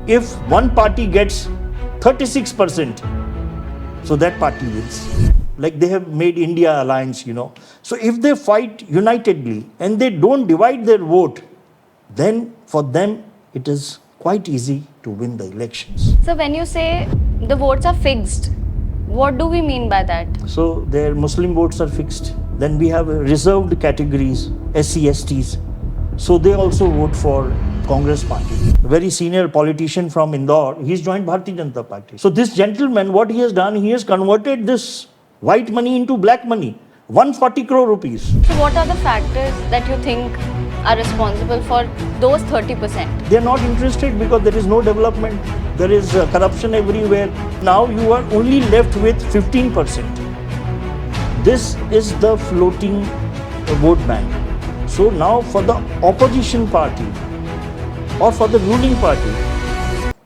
If one party gets 36%, so that party wins. Like they have made India alliance, So if they fight unitedly and they don't divide their vote, then for them it is quite easy to win the elections. So when you say the votes are fixed, what do we mean by that? So their Muslim votes are fixed. Then we have reserved categories, SC, STs. So they also vote for Congress party. A very senior politician from Indore, he's joined Bharatiya Janata Party. So this gentleman, what he has done, he has converted this white money into black money, 140 crore rupees. So what are the factors that you think are responsible for those 30%? They are not interested because there is no development. There is corruption everywhere. Now you are only left with 15%. This is the floating vote bank. So now for the opposition party or for the ruling party,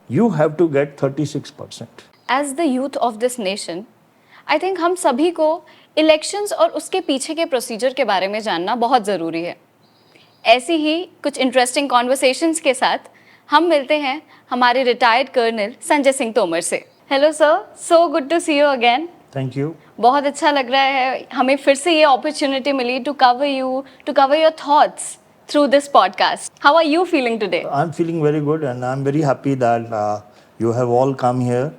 you have to get 36%. As the youth of this nation, I think हम सभी को elections और उसके पीछे के procedure के बारे में जानना बहुत ज़रूरी है. ऐसी ही कुछ इंटरेस्टिंग कॉन्वर्सेशंस के साथ हम मिलते हैं हमारे रिटायर्ड कर्नल संजय सिंह तोमर से. Hello sir, so good to see you again. Thank you. बहुत अच्छा लग रहा है हमें फिर से ये अपॉर्चुनिटी मिली to cover your thoughts through this podcast. How are you feeling today? I'm feeling very good and I'm very happy that you have all come here,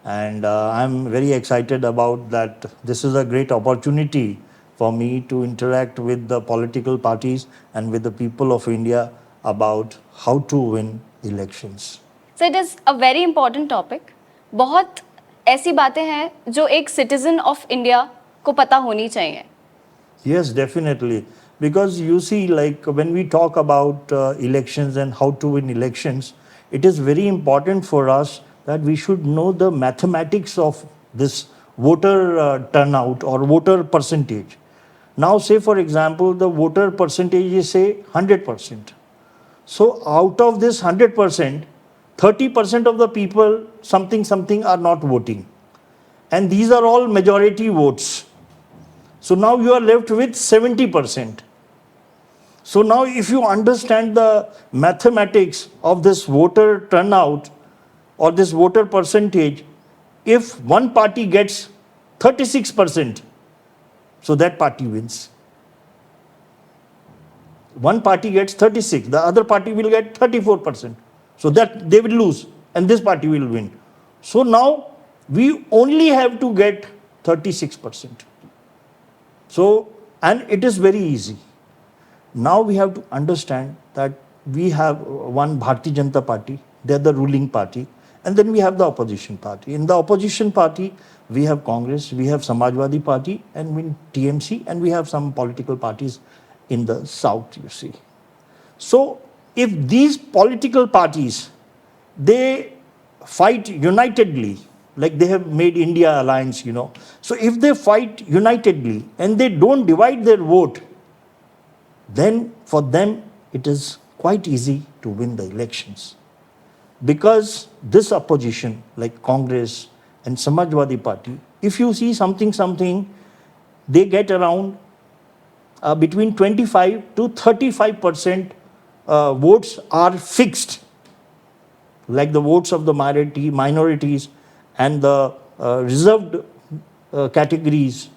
and I'm very excited about that. This is a great opportunity for me to interact with the political parties and with the people of India about how to win elections. So it is a very important topic. बहुत ऐसी बातें हैं जो एक citizen of India को पता होनी चाहिए. Yes, definitely. Because you see, like when we talk about elections and how to win elections, it is very important for us that we should know the mathematics of this voter turnout or voter percentage. Now, say for example, the voter percentage is say 100%. So out of this 100%, 30% of the people, something are not voting. And these are all majority votes. So now you are left with 70%. So now if you understand the mathematics of this voter turnout or this voter percentage, if one party gets 36%, so that party wins. One party gets 36, the other party will get 34%. So that they will lose and this party will win. So now we only have to get 36%. So, and it is very easy. Now we have to understand that we have one Bharatiya Janata Party, they are the ruling party, and then we have the opposition party. In the opposition party, we have Congress, we have Samajwadi Party, and we TMC, and we have some political parties in the south, you see. So, if these political parties, they fight unitedly, like they have made India alliance, So if they fight unitedly and they don't divide their vote, then for them it is quite easy to win the elections. Because this opposition, like Congress and Samajwadi Party, if you see something, they get around between 25 to 35% votes are fixed, like the votes of the minorities and the reserved categories.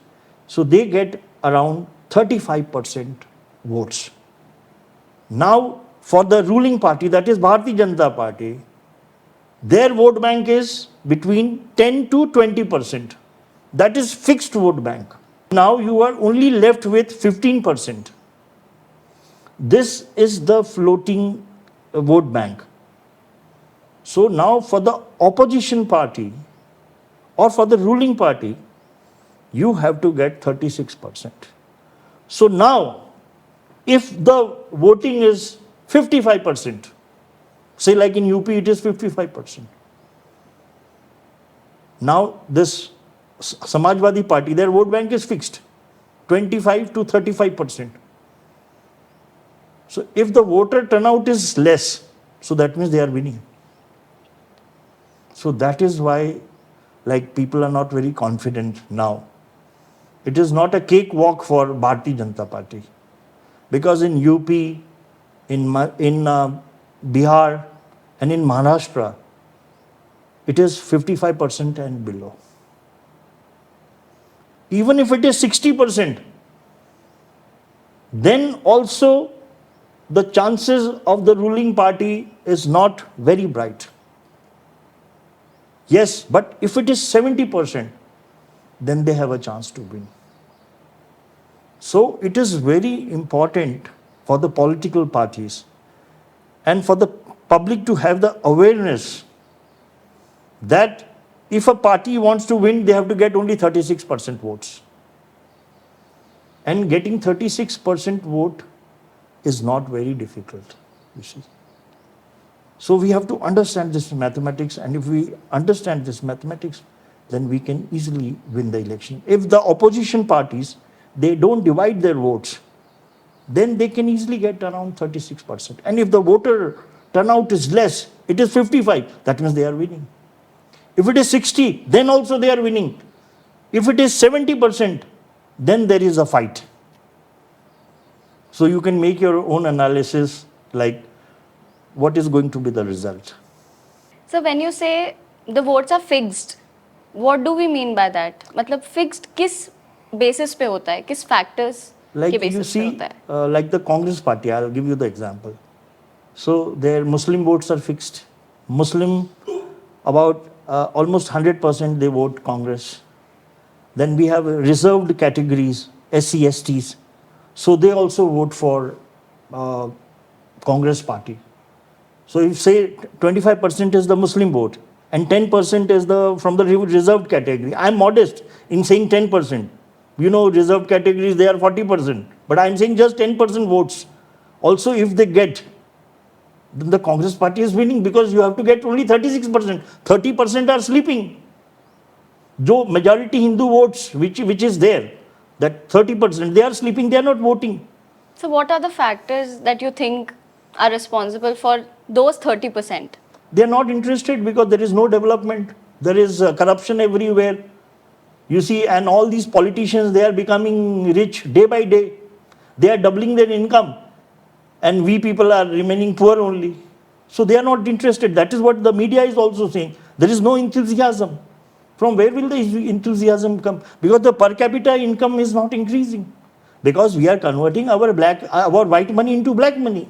So they get around 35% votes. Now for the ruling party, that is Bharatiya Janata Party, their vote bank is between 10 to 20%. That is fixed vote bank. Now you are only left with 15%. This is the floating vote bank. So now for the opposition party or for the ruling party, you have to get 36%. So now, if the voting is 55%, say like in UP it is 55%. Now this Samajwadi Party, their vote bank is fixed, 25 to 35%. So if the voter turnout is less, so that means they are winning. So that is why like people are not very confident now. It is not a cakewalk for Bharatiya Janata Party. Because in UP, in Bihar and in Maharashtra, it is 55% and below. Even if it is 60%, then also the chances of the ruling party is not very bright. Yes, but if it is 70%, then they have a chance to win. So it is very important for the political parties and for the public to have the awareness that if a party wants to win, they have to get only 36% votes. And getting 36% vote is not very difficult, you see. So we have to understand this mathematics, and if we understand this mathematics, then we can easily win the election. If the opposition parties, they don't divide their votes, then they can easily get around 36%. And if the voter turnout is less, it is 55, that means they are winning. If it is 60, then also they are winning. If it is 70%, then there is a fight. So you can make your own analysis, like what is going to be the result. So when you say the votes are fixed, what do we mean by that? मतलब fixed किस basis पे होता है? किस factors Like के you basis पे see, होता है? like the Congress party, I'll give you the example. So their Muslim votes are fixed. Muslim, about almost 100% they vote Congress. Then we have reserved categories, SC, STs. So they also vote for Congress party. So if say 25% is the Muslim vote and 10% is from the reserved category, I'm modest in saying 10%. You know, reserved categories, they are 40%. But I'm saying just 10% votes. Also, if they get, then the Congress party is winning because you have to get only 36%. 30% are sleeping. Jo majority Hindu votes, which is there, that 30%, they are sleeping, they are not voting. So what are the factors that you think are responsible for those 30%? They are not interested because there is no development. There is corruption everywhere. You see, and all these politicians, they are becoming rich day by day. They are doubling their income. And we people are remaining poor only. So they are not interested. That is what the media is also saying. There is no enthusiasm. From where will the enthusiasm come? Because the per capita income is not increasing. Because we are converting our white money into black money.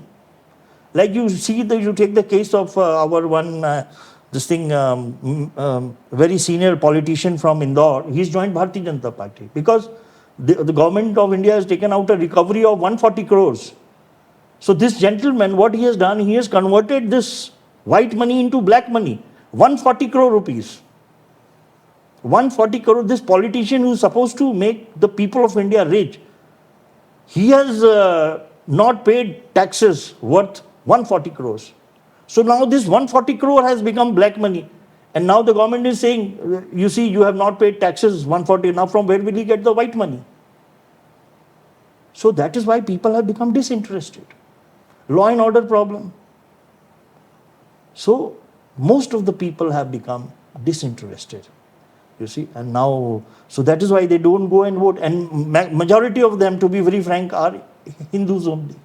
Like you see, you take the case of our one, very senior politician from Indore. He's joined Bharatiya Janata Party because the government of India has taken out a recovery of 140 crores. So this gentleman, what he has done, he has converted this white money into black money, 140 crore rupees. 140 crore, this politician who is supposed to make the people of India rich, he has not paid taxes worth 140 crores. So now this 140 crore has become black money. And now the government is saying, you see, you have not paid taxes 140, now from where will he get the white money? So that is why people have become disinterested. Law and order problem. So most of the people have become disinterested. You see, and now, so that is why they don't go and vote. And majority of them, to be very frank, are Hindus only.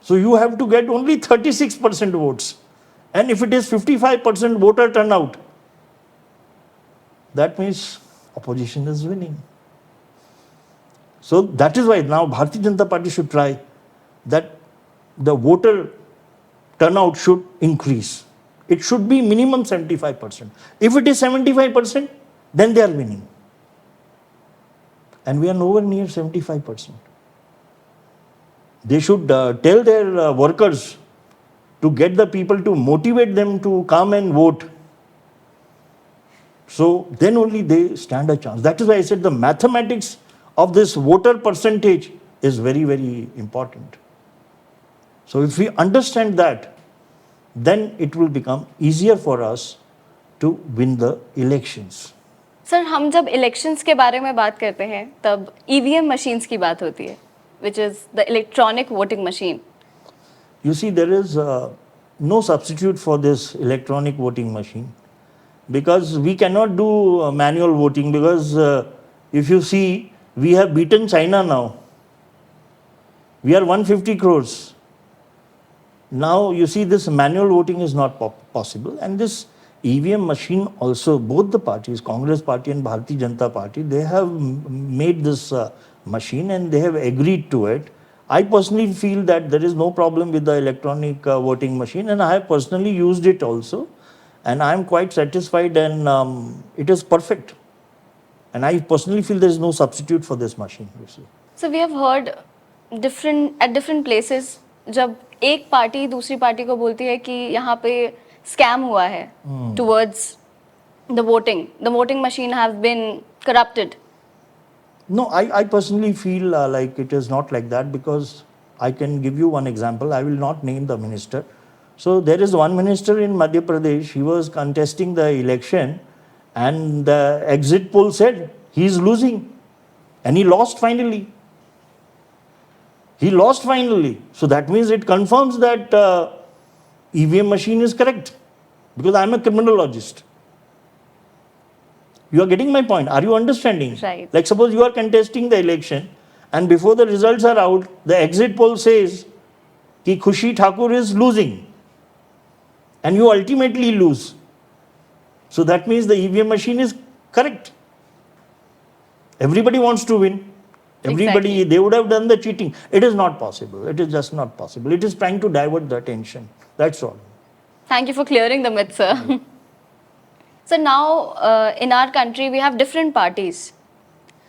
So you have to get only 36% votes. And if it is 55% voter turnout, that means opposition is winning. So that is why now Bharatiya Janata Party should try that the voter turnout should increase. It should be minimum 75%. If it is 75%, then they are winning. And we are nowhere near 75%. They should tell their workers to get the people, to motivate them to come and vote. So then only they stand a chance. That is why I said the mathematics of this voter percentage is very, very important. So if we understand that, then it will become easier for us to win the elections. Sir, हम जब elections के बारे में बात करते हैं तब EVM machines की बात होती है, which is the electronic voting machine. You see, there is no substitute for this electronic voting machine because we cannot do manual voting because if you see, we have beaten China now. We are 150 crores. Now, you see, this manual voting is not possible, and this EVM machine also, both the parties, Congress party and Bharatiya Janata party, they have made this machine and they have agreed to it. I personally feel that there is no problem with the electronic voting machine, and I have personally used it also, and I am quite satisfied, and it is perfect. And I personally feel there is no substitute for this machine. You see. So we have heard different places जब एक party दूसरी party को बोलती है कि यहाँ पे scam हुआ है towards the voting machine have been corrupted. No, I personally feel like it is not like that, because I can give you one example. I will not name the minister. So there is one minister in Madhya Pradesh. He was contesting the election, and the exit poll said he is losing, and he lost finally. He lost finally. So that means it confirms that EVM machine is correct, because I am a criminologist. You are getting my point. Are you understanding? Right. Like suppose you are contesting the election, and before the results are out, the exit poll says कि Khushi Thakur is losing, and you ultimately lose. So that means the EVM machine is correct. Everybody wants to win. Everybody, Exactly. they would have done the cheating. It is not possible. It is just not possible. It is trying to divert the attention. That's all. Thank you for clearing the myth, sir. So now in our country we have different parties.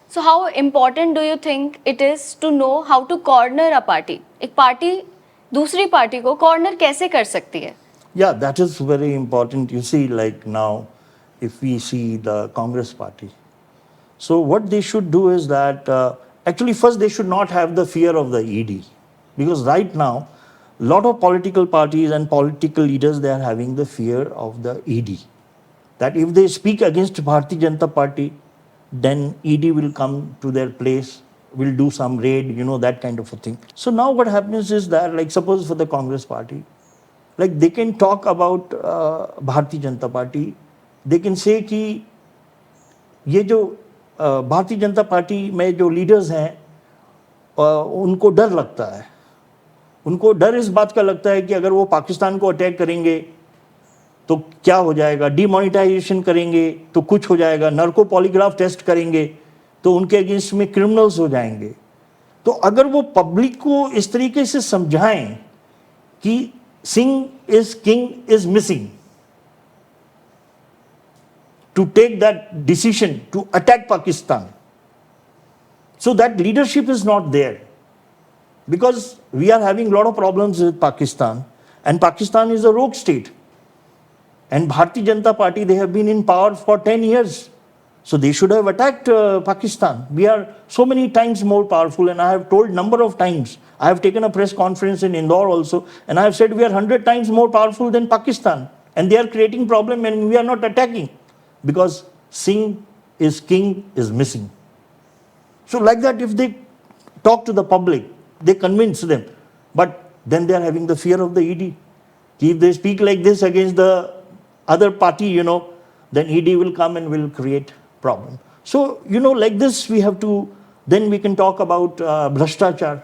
So how important do you think it is to know how to corner a party? एक party दूसरी party को corner कैसे कर सकती है? Yeah, that is very important. You see, like now, if we see the Congress party, so what they should do is that actually first they should not have the fear of the ED, because right now, a lot of political parties and political leaders, they are having the fear of the ED. That if they speak against Bharatiya Janata Party, then ED will come to their place, will do some raid, that kind of a thing. So now what happens is that, like suppose for the Congress party, like they can talk about Bharatiya Janata Party, they can say कि ये जो Bharatiya Janata party में जो leaders हैं उनको डर लगता है, उनको डर इस बात का लगता है कि अगर वो पाकिस्तान को अटैक करेंगे तो क्या हो जाएगा, डिमोनेटाइजेशन करेंगे तो कुछ हो जाएगा, नर्को पॉलीग्राफ टेस्ट करेंगे तो उनके अगेंस्ट में क्रिमिनल्स हो जाएंगे. तो अगर वो पब्लिक को इस तरीके से समझाएं कि Singh is king is missing, to take that decision to attack Pakistan. So that leadership is not there, because we are having a lot of problems with Pakistan, and Pakistan is a rogue state. And Bharatiya Janata Party, they have been in power for 10 years. So they should have attacked Pakistan. We are so many times more powerful, and I have told number of times. I have taken a press conference in Indore also, and I have said we are 100 times more powerful than Pakistan, and they are creating problem, and we are not attacking. Because Singh is king is missing. So like that, if they talk to the public, they convince them. But then they are having the fear of the ED. If they speak like this against the other party, then ED will come and will create problem. So, like this we have to, then we can talk about Bhrashtachar.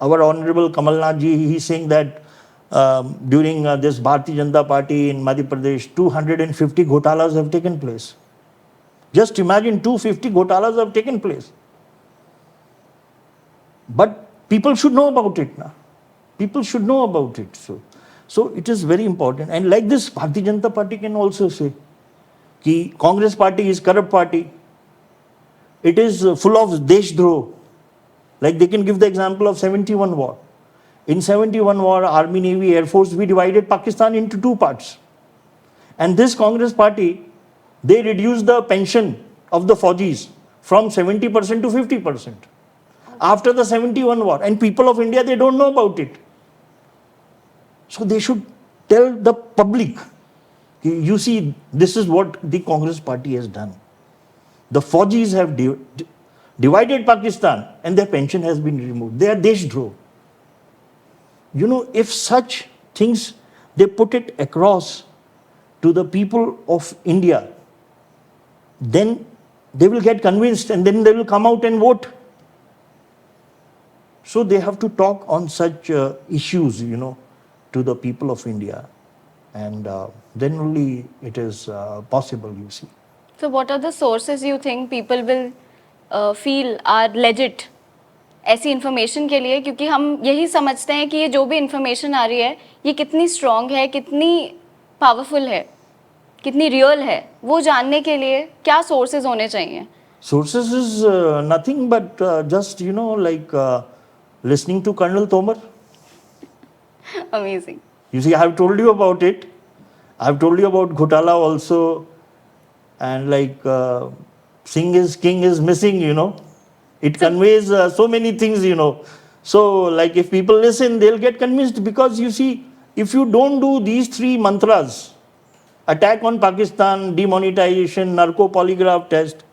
Our Honorable Kamal Nath ji, he is saying that during this Bharatiya Janata Party in Madhya Pradesh, 250 ghotalas have taken place. Just imagine 250 ghotalas have taken place. But people should know about it now. People should know about it. So it is very important. And like this, Bharatiya Janata Party can also say that Congress Party is corrupt party. It is full of deshdroh. Like they can give the example of 71 war. In 71 war, Army, Navy, Air Force, we divided Pakistan into two parts. And this Congress party, they reduced the pension of the Faujis from 70% to 50%. After the 71 war. And people of India, they don't know about it. So they should tell the public, you see, this is what the Congress party has done. The Faujis have divided Pakistan, and their pension has been removed. They are deshdroh. If such things, they put it across to the people of India, then they will get convinced, and then they will come out and vote. So they have to talk on such issues, to the people of India. and then only it is possible, you see. So what are the sources you think people will feel are legit ऐसी information के लिए, क्योंकि हम यही समझते हैं कि ये जो भी इन्फॉर्मेशन आ रही है ये कितनी स्ट्रॉन्ग है, कितनी पावरफुल है, कितनी रियल है, वो जानने के लिए क्या सोर्सेज होने चाहिए? Sources is nothing but just, like listening to Colonel Tomar. Amazing. You see, I have told you about it. I have told you about Ghotala also. And like Singh is king is missing, It conveys so many things, So like if people listen, they'll get convinced, because you see, if you don't do these three mantras, attack on Pakistan, demonetization, narco polygraph test.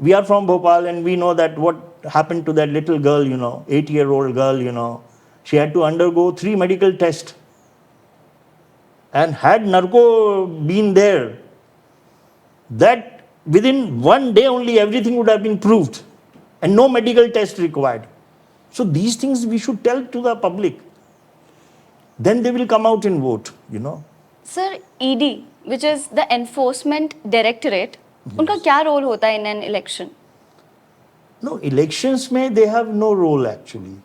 We are from Bhopal and we know that what happened to that little girl, 8-year-old girl, She had to undergo 3 medical tests. And had narco been there, that within 1 day only everything would have been proved and no medical test required. So these things we should tell to the public. Then they will come out and vote, sir, ED which is the enforcement directorate, उनका क्या role होता है in an election? No, elections they have no role actually.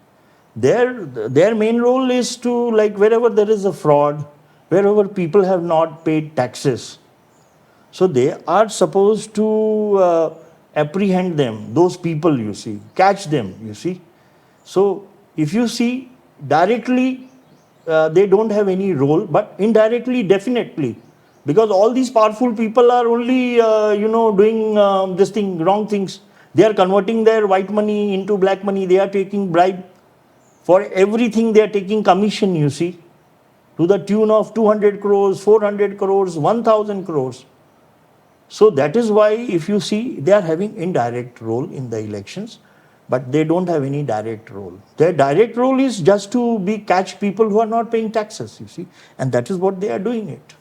Their main role is to, like, wherever there is a fraud, wherever people have not paid taxes, so they are supposed to apprehend them, those people, you see, catch them, you see. So if you see, directly they don't have any role, but indirectly, definitely, because all these powerful people are only, doing this thing, wrong things. They are converting their white money into black money. They are taking bribe. For everything they are taking commission, you see, to the tune of 200 crores, 400 crores, 1000 crores. So that is why, if you see, they are having indirect role in the elections, but they don't have any direct role. Their direct role is just to catch people who are not paying taxes, you see, and that is what they are doing it.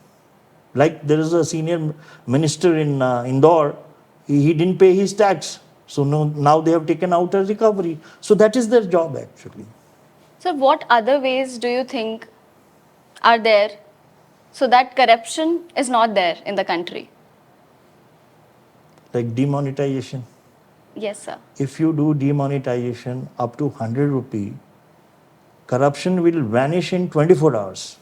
Like there is a senior minister in Indore, he didn't pay his tax, so now they have taken out a recovery. So that is their job actually. Sir, what other ways do you think are there so that corruption is not there in the country? Like demonetization. Yes, sir. If you do demonetization up to 100 rupee, corruption will vanish in 24 hours.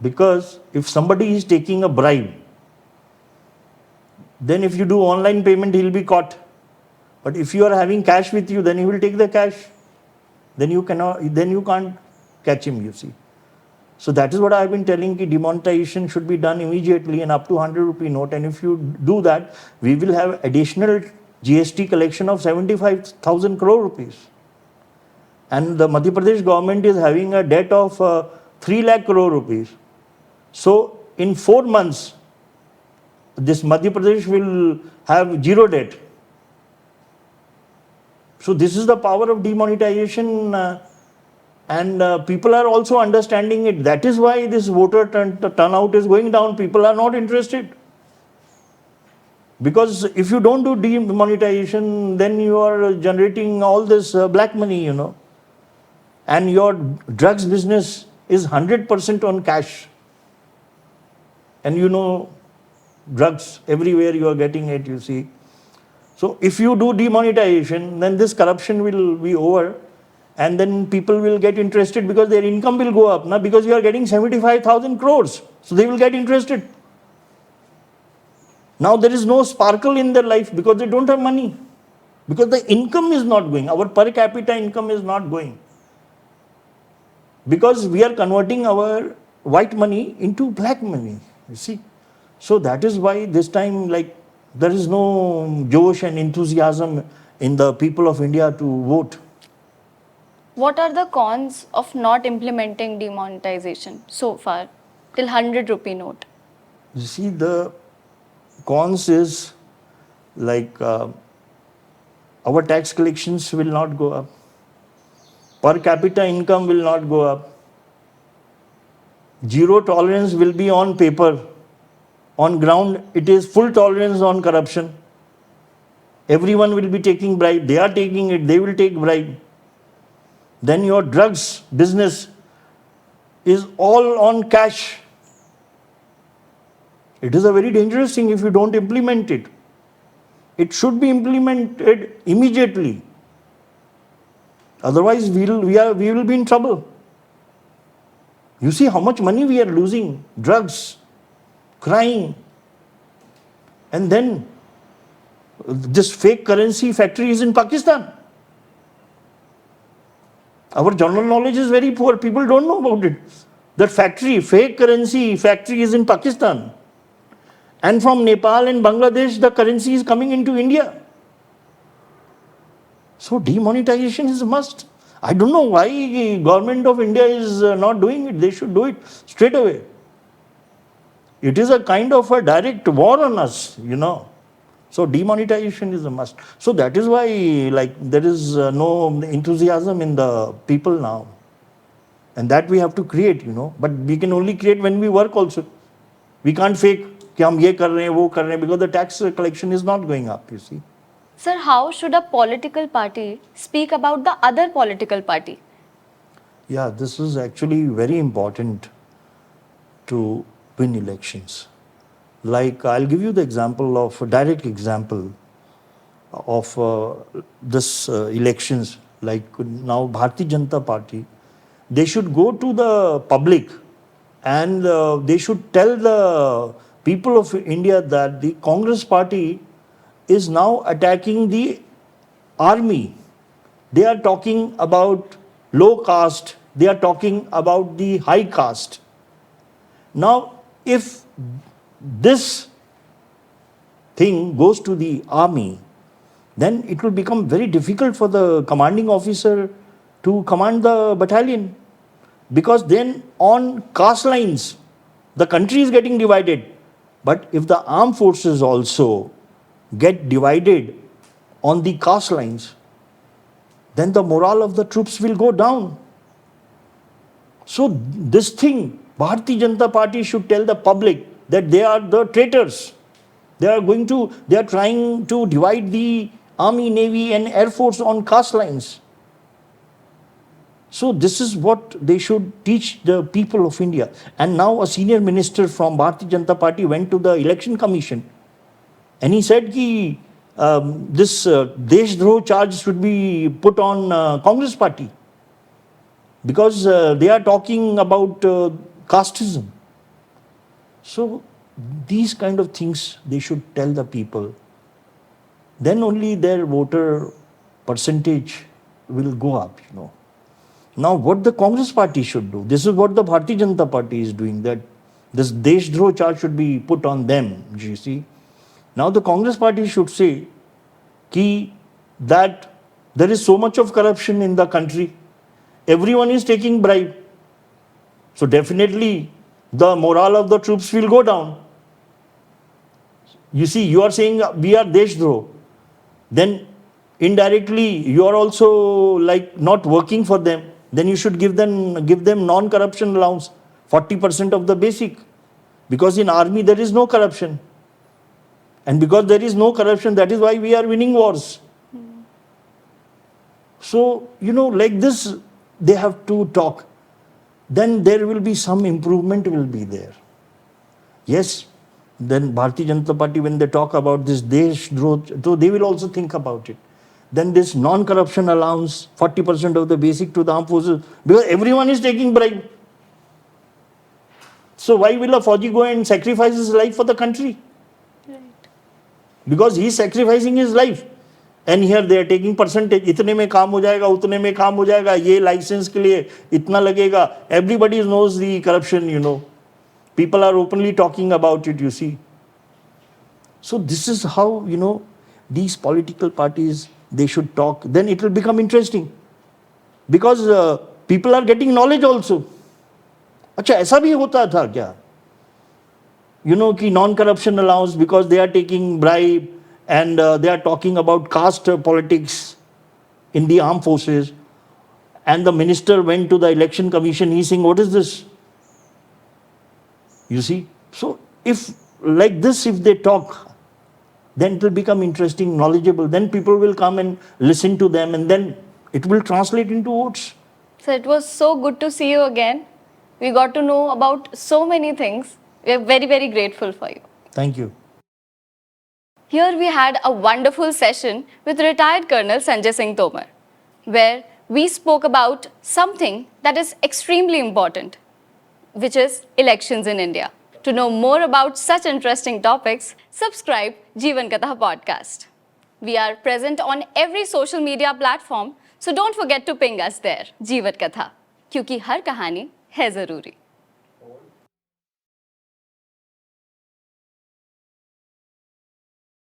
Because if somebody is taking a bribe, then if you do online payment, he will be caught. But if you are having cash with you, then he will take the cash. Then you can't catch him, you see. So that is what I have been telling, ki demonetization should be done immediately and up to 100 rupee note. And if you do that, we will have additional GST collection of 75,000 crore rupees. And the Madhya Pradesh government is having a debt of 3 lakh crore rupees. So in 4 months, this Madhya Pradesh will have zero debt. So this is the power of demonetization, and people are also understanding it. That is why this voter turnout is going down. People are not interested. Because if you don't do demonetization, then you are generating all this black money, And your drugs business is 100% on cash. And drugs, everywhere you are getting it, you see. So if you do demonetization, then this corruption will be over, and then people will get interested because their income will go up, because you are getting 75,000 crores. So they will get interested. Now there is no sparkle in their life because they don't have money. Because the income is not going. Our per capita income is not going. Because we are converting our white money into black money, you see. So that is why this time, there is no josh and enthusiasm in the people of India to vote. What are the cons of not implementing demonetization so far till 100 rupee note? You see, the cons is our tax collections will not go up. Per capita income will not go up. Zero tolerance will be on paper. On ground, it is full tolerance on corruption. Everyone will be taking bribe. They are taking it. They will take bribe. Then your drugs business is all on cash. It is a very dangerous thing if you don't implement it. It should be implemented immediately. Otherwise, we will be in trouble. You see how much money we are losing, drugs, crime, and then this fake currency factory is in Pakistan. Our general knowledge is very poor. People don't know about it. That factory, fake currency factory is in Pakistan. And from Nepal and Bangladesh, the currency is coming into India. So demonetization is a must. I don't know why government of India is not doing it. They should do it straight away. It is a kind of a direct war on us, So demonetization is a must. So that is why there is no enthusiasm in the people now. And that we have to create, But we can only create when we work also. We can't fake कि हम ये कर रहे हैं, वो कर रहे हैं, because the tax collection is not going up, you see. Sir, how should a political party speak about the other political party? Yeah, this is actually very important to win elections. Like, I'll give you the example of, a direct example of this elections. Like now, Bharatiya Janata Party, they should go to the public and they should tell the people of India that the Congress Party is now attacking the army. They are talking about low caste. They are talking about the high caste. Now, if this thing goes to the army, then it will become very difficult for the commanding officer to command the battalion. Because then on caste lines, the country is getting divided. But if the armed forces also get divided on the caste lines, then the morale of the troops will go down. So this thing, Bharatiya Janata Party should tell the public that they are the traitors. They are trying to divide the army, navy and air force on caste lines. So this is what they should teach the people of India. And now a senior minister from Bharatiya Janata Party went to the election commission and he said that this Deshdroh charge should be put on Congress Party because they are talking about casteism. So these kind of things they should tell the people. Then only their voter percentage will go up, Now, what the Congress Party should do, this is what the Bharatiya Janata Party is doing, that this Deshdroh charge should be put on them, you see. Now, the Congress Party should say that there is so much of corruption in the country. Everyone is taking bribe. So, definitely, the morale of the troops will go down. You see, you are saying we are Deshdroh. Then, indirectly, you are also not working for them. Then you should give them non-corruption allowance, 40% of the basic. Because in army there is no corruption. And because there is no corruption, that is why we are winning wars. So, like this, they have to talk. Then there will be some improvement will be there. Yes, then Bharatiya Janata Party, when they talk about this Deshdroh, so they will also think about it. Then this non-corruption allowance, 40% of the basic to the armed forces, because everyone is taking bribe. So why will a Fauji go and sacrifice his life for the country? Right. Because he is sacrificing his life. And here they are taking percentage. इतने में काम हो जाएगा, उतने में काम हो जाएगा, ये license के लिए इतना लगेगा. Everybody knows the corruption, People are openly talking about it, you see. So this is how, these political parties, they should talk. Then it will become interesting. Because people are getting knowledge also. अच्छा ऐसा भी होता था क्या? कि non-corruption allowance because they are taking bribe and they are talking about caste politics in the armed forces. And the minister went to the election commission, he's saying, what is this? You see? So if like this, if they talk, then it will become interesting, knowledgeable. Then people will come and listen to them and then it will translate into votes. So it was so good to see you again. We got to know about so many things. We are very, very grateful for you. Thank you. Here we had a wonderful session with retired Colonel Sanjay Singh Tomar, where we spoke about something that is extremely important, which is elections in India. To know more about such interesting topics, subscribe Jeevan Katha podcast. We are present on every social media platform, so don't forget to ping us there. Jeevan Katha, क्योंकि हर कहानी है जरूरी.